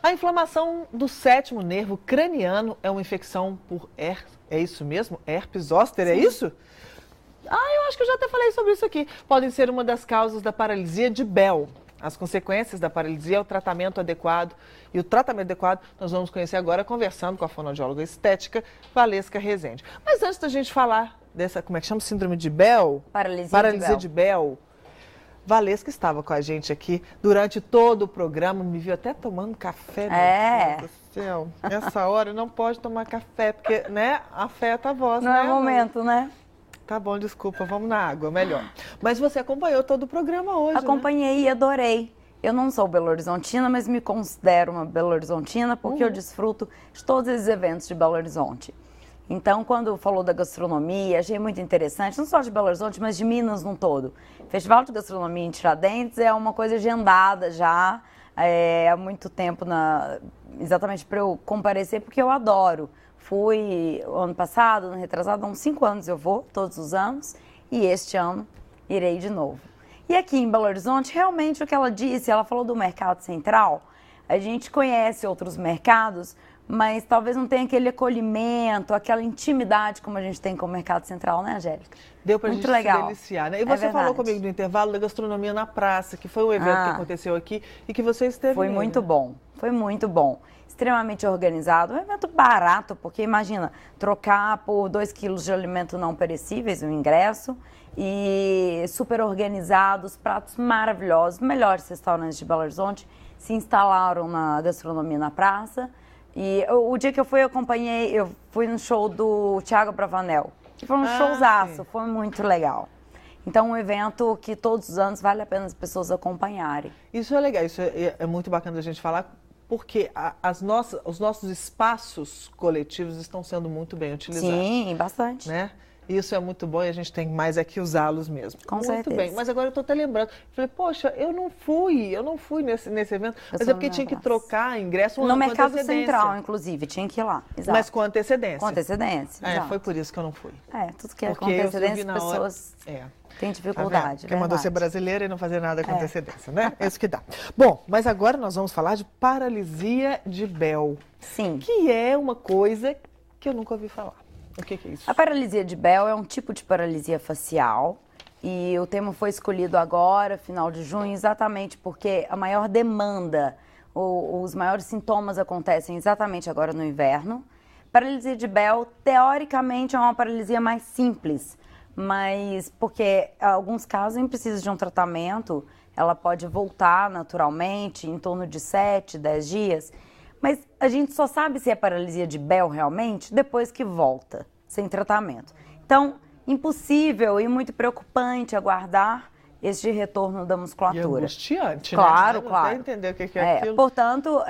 A inflamação do sétimo nervo craniano é uma infecção por é isso mesmo? Herpes zoster, é isso? Eu acho que eu já até falei sobre isso aqui. Podem ser uma das causas da paralisia de Bell. As consequências da paralisia é o tratamento adequado. E o tratamento adequado nós vamos conhecer agora conversando com a fonoaudióloga estética Valesca Rezende. Mas antes da gente falar dessa, como é que chama? Síndrome de Bell? Paralisia de Bell. Valesca estava com a gente aqui durante todo o programa, me viu até tomando café. Meu Deus do céu. Nessa hora não pode tomar café, porque, né, afeta a voz, não né? Não é momento, né? Tá bom, desculpa, vamos na água, melhor. Mas você acompanhou todo o programa hoje, Acompanhei, né? E adorei. Eu não sou belo-horizontina, mas me considero uma belo-horizontina porque eu desfruto de todos esses eventos de Belo Horizonte. Então, quando falou da gastronomia, achei muito interessante, não só de Belo Horizonte, mas de Minas no todo. Festival de Gastronomia em Tiradentes é uma coisa agendada já há muito tempo, exatamente para eu comparecer, porque eu adoro. Fui ano passado, ano retrasado, há uns 5 anos eu vou, todos os anos, e este ano irei de novo. E aqui em Belo Horizonte, realmente o que ela disse, ela falou do mercado central, a gente conhece outros mercados, mas talvez não tenha aquele acolhimento, aquela intimidade como a gente tem com o mercado central, né, Angélica? Deu pra gente se deliciar, né? E você falou comigo no intervalo da gastronomia na praça, que foi um evento que aconteceu aqui e que você esteve Foi muito bom, foi muito bom. Extremamente organizado, um evento barato, porque imagina, trocar por 2 quilos de alimento não perecíveis, o ingresso, e super organizados, pratos maravilhosos, melhores restaurantes de Belo Horizonte se instalaram na gastronomia na praça. E o dia que eu fui, eu fui no show do Thiago Bravanel, que foi um showzaço, foi muito legal. Então, um evento que todos os anos vale a pena as pessoas acompanharem. Isso é legal, isso é muito bacana da gente falar, porque os nossos espaços coletivos estão sendo muito bem utilizados. Sim, bastante. Né? Isso é muito bom e a gente tem mais é que usá-los mesmo. Com certeza. Muito bem, mas agora eu estou até lembrando. Falei, poxa, eu não fui nesse evento, mas é porque tinha que trocar ingresso no mercado central, inclusive, tinha que ir lá. Exato. Mas com antecedência. Com antecedência, exato. Foi por isso que eu não fui. Tudo que é com antecedência, as pessoas têm dificuldade. Quem mandou ser brasileira e não fazer nada com antecedência, né? É isso que dá. Bom, mas agora nós vamos falar de paralisia de Bell. Sim. Que é uma coisa que eu nunca ouvi falar. O que é isso? A paralisia de Bell é um tipo de paralisia facial e o tema foi escolhido agora, final de junho, exatamente porque a maior demanda, os maiores sintomas acontecem exatamente agora no inverno. Paralisia de Bell, teoricamente, é uma paralisia mais simples, mas porque em alguns casos nem precisa de um tratamento, ela pode voltar naturalmente em torno de 7, 10 dias. Mas a gente só sabe se é paralisia de Bell realmente depois que volta, sem tratamento. Então, impossível e muito preocupante aguardar este retorno da musculatura. E angustiante, claro, né? Claro. Até entender o que é aquilo. Portanto,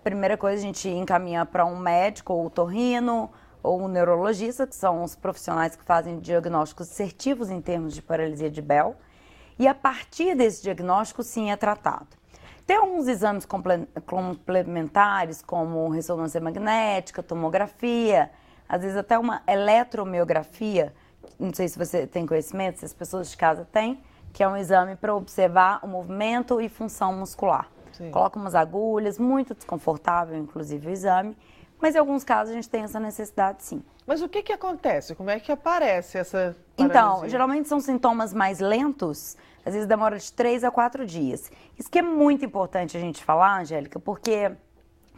primeira coisa, a gente encaminha para um médico, ou otorrino, ou um neurologista, que são os profissionais que fazem diagnósticos assertivos em termos de paralisia de Bell. E a partir desse diagnóstico, sim, é tratado. Tem alguns exames complementares, como ressonância magnética, tomografia, às vezes até uma eletromiografia, não sei se você tem conhecimento, se as pessoas de casa têm, que é um exame para observar o movimento e função muscular. Sim. Coloca umas agulhas, muito desconfortável, inclusive, o exame, mas em alguns casos a gente tem essa necessidade, sim. Mas o que acontece? Como é que aparece essa paralisia? Então, geralmente são sintomas mais lentos, às vezes demora de 3 a 4 dias. Isso que é muito importante a gente falar, Angélica, porque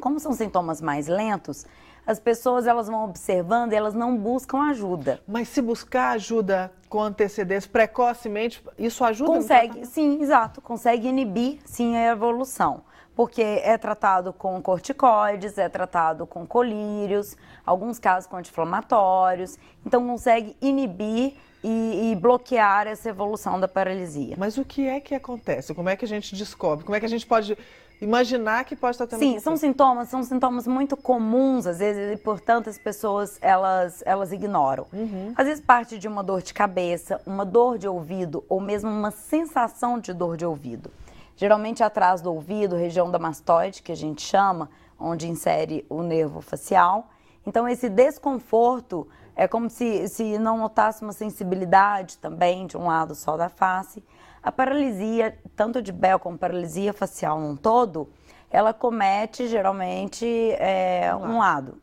como são sintomas mais lentos, as pessoas elas vão observando e elas não buscam ajuda. Mas se buscar ajuda com antecedência, precocemente, isso ajuda? Consegue, sim, exato. Consegue inibir, sim, a evolução. Porque é tratado com corticoides, é tratado com colírios, alguns casos com anti-inflamatórios. Então, consegue inibir e bloquear essa evolução da paralisia. Mas o que é que acontece? Como é que a gente descobre? Como é que a gente pode imaginar que pode estar tendo... Sim, são sintomas muito comuns, às vezes, e, portanto, as pessoas, elas ignoram. Às vezes, parte de uma dor de cabeça, uma dor de ouvido, ou mesmo uma sensação de dor de ouvido. Geralmente, atrás do ouvido, região da mastoide, que a gente chama, onde insere o nervo facial. Então, esse desconforto é como se não notasse uma sensibilidade também de um lado só da face. A paralisia, tanto de Bell como paralisia facial num todo, ela comete geralmente um lado.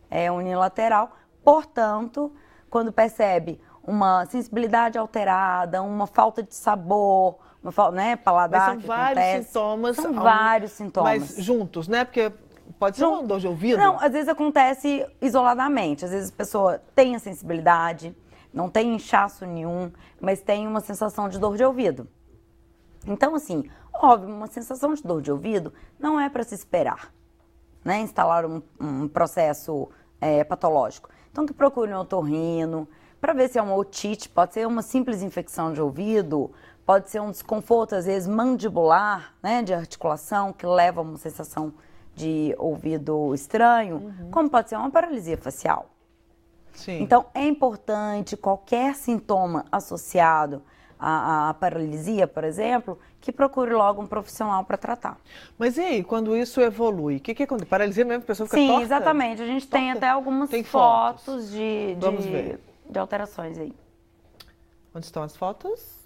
É unilateral, portanto, quando percebe uma sensibilidade alterada, uma falta de sabor, uma falta, né, paladar. Mas são vários sintomas. São vários sintomas. Mas juntos, né? Porque pode ser uma dor de ouvido. Não, às vezes acontece isoladamente. Às vezes a pessoa tem a sensibilidade, não tem inchaço nenhum, mas tem uma sensação de dor de ouvido. Então, assim, óbvio, uma sensação de dor de ouvido não é para se esperar, né? Instalar um processo patológico. Então, que procure um otorrino para ver se é uma otite, pode ser uma simples infecção de ouvido, pode ser um desconforto, às vezes, mandibular, né, de articulação, que leva a uma sensação de ouvido estranho, como pode ser uma paralisia facial. Sim. Então, é importante qualquer sintoma associado à paralisia, por exemplo, que procure logo um profissional para tratar. Mas e aí, quando isso evolui? O que acontece? Paralisia mesmo, a pessoa fica torta? Sim, exatamente. A gente tem até algumas fotos de alterações aí. Onde estão as fotos?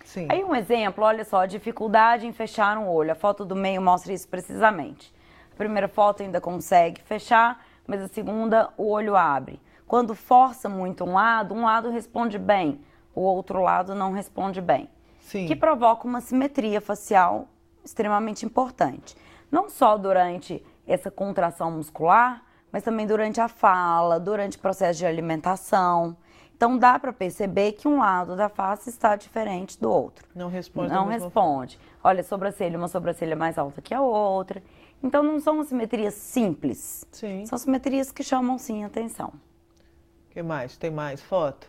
Sim. Aí um exemplo, olha só, dificuldade em fechar um olho. A foto do meio mostra isso precisamente. A primeira foto ainda consegue fechar, mas a segunda, o olho abre. Quando força muito um lado responde bem, o outro lado não responde bem. Sim. Que provoca uma simetria facial extremamente importante. Não só durante essa contração muscular, mas também durante a fala, durante o processo de alimentação. Então, dá para perceber que um lado da face está diferente do outro. Não responde. Não responde. Olha, uma sobrancelha mais alta que a outra. Então, não são simetrias simples. Sim. São simetrias que chamam, sim, atenção. O que mais? Tem mais foto?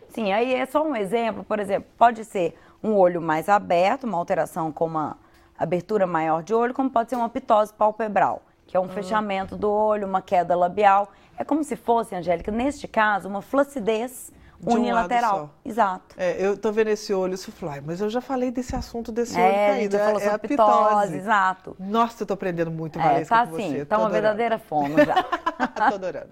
Sim, aí é só um exemplo. Por exemplo, pode ser um olho mais aberto, uma alteração com uma abertura maior de olho, como pode ser uma ptose palpebral, que é um fechamento do olho, uma queda labial. É como se fosse, Angélica, neste caso, uma flacidez unilateral. De um lado só. Exato. Eu tô vendo esse olho e falei, mas eu já falei desse assunto desse olho A caído. gente falou sobre a pitose, exato. Nossa, eu tô aprendendo muito, Valesca, tá com você. sim, tá uma verdadeira fono já. Tô adorando.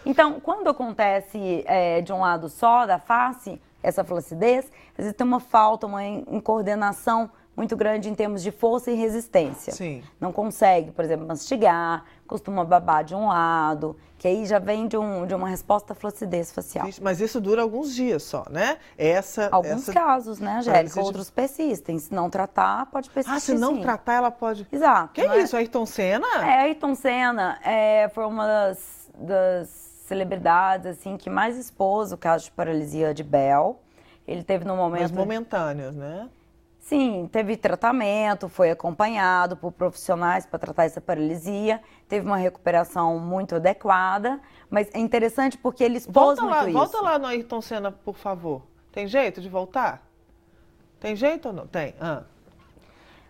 Então, quando acontece de um lado só da face, essa flacidez, às vezes tem uma falta, uma incoordenação muito grande em termos de força e resistência. Sim. Não consegue, por exemplo, mastigar, costuma babar de um lado, que aí já vem de uma resposta à flacidez facial. Mas isso dura alguns dias só, né? Alguns casos, né, Angélica? Outros persistem. Se não tratar, pode persistir. Se não tratar, ela pode... Exato. Que isso, Ayrton Senna? Ayrton Senna foi uma das celebridades assim, que mais expôs o caso de paralisia de Bell. Ele teve no momento... Mas momentâneos, né? Sim, teve tratamento, foi acompanhado por profissionais para tratar essa paralisia, teve uma recuperação muito adequada, mas é interessante porque ele expôs muito isso. Volta lá no Ayrton Senna, por favor. Tem jeito de voltar? Tem jeito ou não? Tem.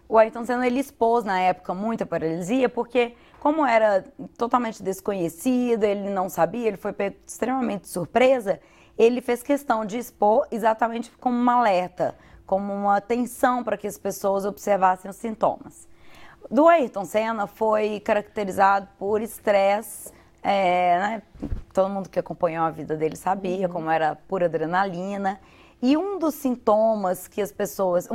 O Ayrton Senna, ele expôs na época muita paralisia, porque como era totalmente desconhecido, ele não sabia, ele foi pego extremamente de surpresa, ele fez questão de expor exatamente como um alerta, como uma atenção para que as pessoas observassem os sintomas. Do Ayrton Senna foi caracterizado por estresse, né? Todo mundo que acompanhou a vida dele sabia como era pura adrenalina. E um dos sintomas que as pessoas,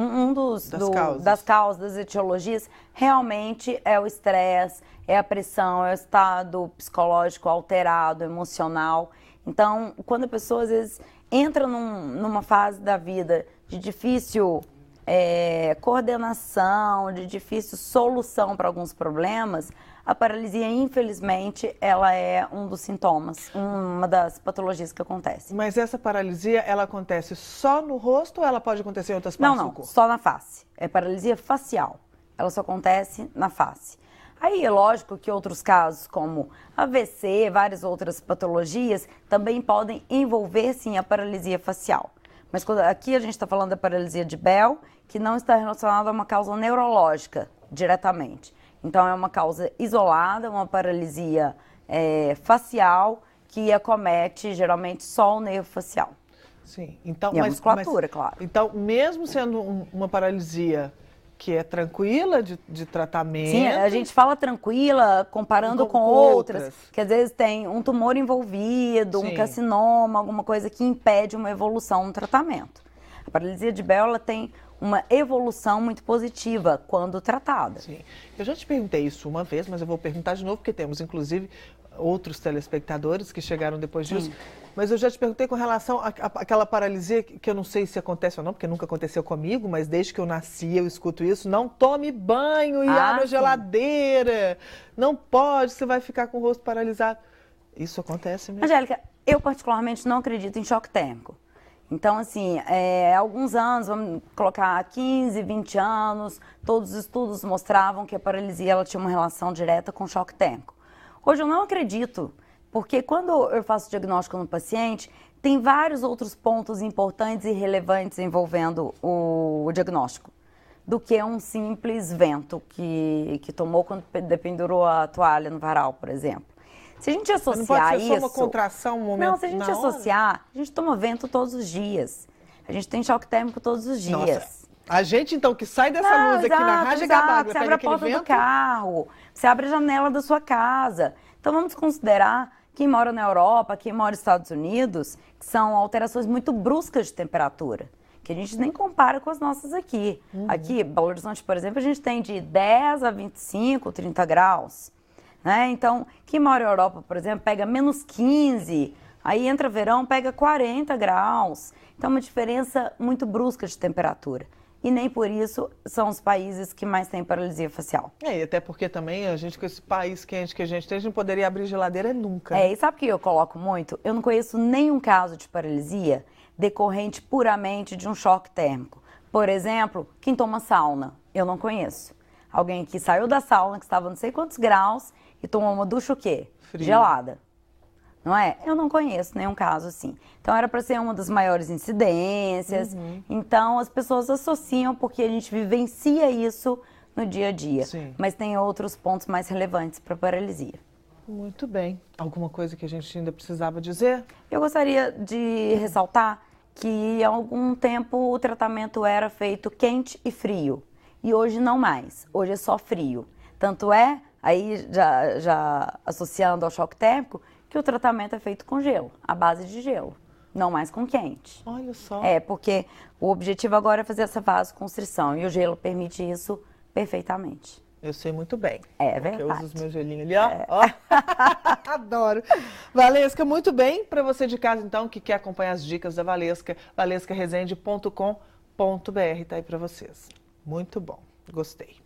das causas, das etiologias, realmente é o estresse, é a pressão, é o estado psicológico alterado, emocional. Então, quando a pessoa às vezes entra numa fase da vida de difícil coordenação, de difícil solução para alguns problemas, a paralisia, infelizmente, ela é um dos sintomas, uma das patologias que acontece. Mas essa paralisia, ela acontece só no rosto ou ela pode acontecer em outras partes do corpo? Não, só na face. É paralisia facial. Ela só acontece na face. Aí é lógico que outros casos, como AVC, várias outras patologias, também podem envolver, sim, a paralisia facial. Mas aqui a gente está falando da paralisia de Bell, que não está relacionada a uma causa neurológica diretamente. Então, é uma causa isolada, uma paralisia facial, que acomete geralmente só o nervo facial. Sim. Então, e a musculatura, claro. Então, mesmo sendo uma paralisia que é tranquila de tratamento... Sim, a gente fala tranquila comparando com outras, que às vezes tem um tumor envolvido, um carcinoma, alguma coisa que impede uma evolução no tratamento. A paralisia de Bell, ela tem uma evolução muito positiva quando tratada. Sim. Eu já te perguntei isso uma vez, mas eu vou perguntar de novo, porque temos, inclusive, outros telespectadores que chegaram depois disso. Mas eu já te perguntei com relação àquela paralisia, que eu não sei se acontece ou não, porque nunca aconteceu comigo, mas desde que eu nasci eu escuto isso: não tome banho e abra a geladeira. Não pode, você vai ficar com o rosto paralisado. Isso acontece mesmo? Angélica, eu particularmente não acredito em choque térmico. Então, assim, há alguns anos, vamos colocar 15, 20 anos, todos os estudos mostravam que a paralisia ela tinha uma relação direta com choque térmico. Hoje eu não acredito, porque quando eu faço diagnóstico no paciente, tem vários outros pontos importantes e relevantes envolvendo o diagnóstico, do que um simples vento que tomou quando dependurou a toalha no varal, por exemplo. Se a gente associar não pode ser isso... só uma contração, um momento. Não, se a gente associar, a gente toma vento todos os dias. A gente tem choque térmico todos os dias. Nossa, a gente então que sai dessa luz aqui na Rádio Gabaglia, você abre a porta do carro, você abre a janela da sua casa. Então vamos considerar quem mora na Europa, quem mora nos Estados Unidos, que são alterações muito bruscas de temperatura, que a gente nem compara com as nossas aqui. Aqui, Belo Horizonte, por exemplo, a gente tem de 10 a 25, 30 graus. Né? Então, quem mora na Europa, por exemplo, pega menos 15, aí entra verão, pega 40 graus. Então, uma diferença muito brusca de temperatura. E nem por isso são os países que mais têm paralisia facial. E até porque também a gente, com esse país quente que a gente tem, a gente não poderia abrir geladeira nunca. E sabe o que eu coloco muito? Eu não conheço nenhum caso de paralisia decorrente puramente de um choque térmico. Por exemplo, quem toma sauna, eu não conheço. Alguém que saiu da sauna, que estava não sei quantos graus, e tomou uma ducha o quê? Frio. Gelada. Não é? Eu não conheço nenhum caso assim. Então era para ser uma das maiores incidências. Então as pessoas associam porque a gente vivencia isso no dia a dia. Sim. Mas tem outros pontos mais relevantes para paralisia. Muito bem. Alguma coisa que a gente ainda precisava dizer? Eu gostaria de ressaltar que há algum tempo o tratamento era feito quente e frio. E hoje não mais. Hoje é só frio. Tanto é, aí já associando ao choque térmico, que o tratamento é feito com gelo, à base de gelo, não mais com quente. Olha só. Porque o objetivo agora é fazer essa vasoconstrição e o gelo permite isso perfeitamente. Eu sei muito bem. É verdade. Eu uso os meus gelinhos ali, ó. Adoro. Valesca, muito bem. Para você de casa, então, que quer acompanhar as dicas da Valesca, valescaresende.com.br, tá aí para vocês. Muito bom. Gostei.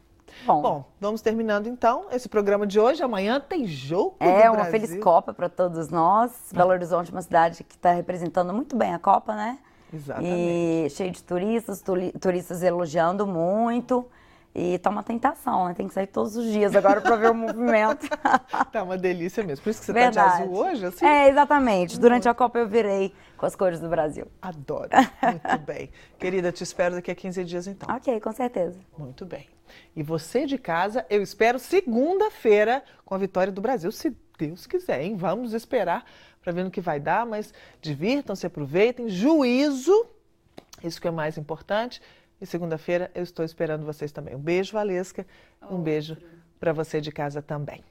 Bom, vamos terminando então esse programa de hoje. Amanhã tem jogo do Brasil. Uma feliz Copa para todos nós. Belo Horizonte é uma cidade que está representando muito bem a Copa, né? Exatamente. E cheio de turistas, turistas elogiando muito. E tá uma tentação, né? Tem que sair todos os dias agora para ver o movimento. Tá uma delícia mesmo. Por isso que você tá de azul hoje, assim? Exatamente. Durante a Copa eu virei com as cores do Brasil. Adoro. Muito bem. Querida, te espero daqui a 15 dias então. Ok, com certeza. Muito bem. E você de casa, eu espero segunda-feira com a vitória do Brasil, se Deus quiser, hein? Vamos esperar para ver no que vai dar, mas divirtam-se, aproveitem, juízo, isso que é mais importante. E segunda-feira eu estou esperando vocês também. Um beijo, Valesca. Um beijo para você de casa também.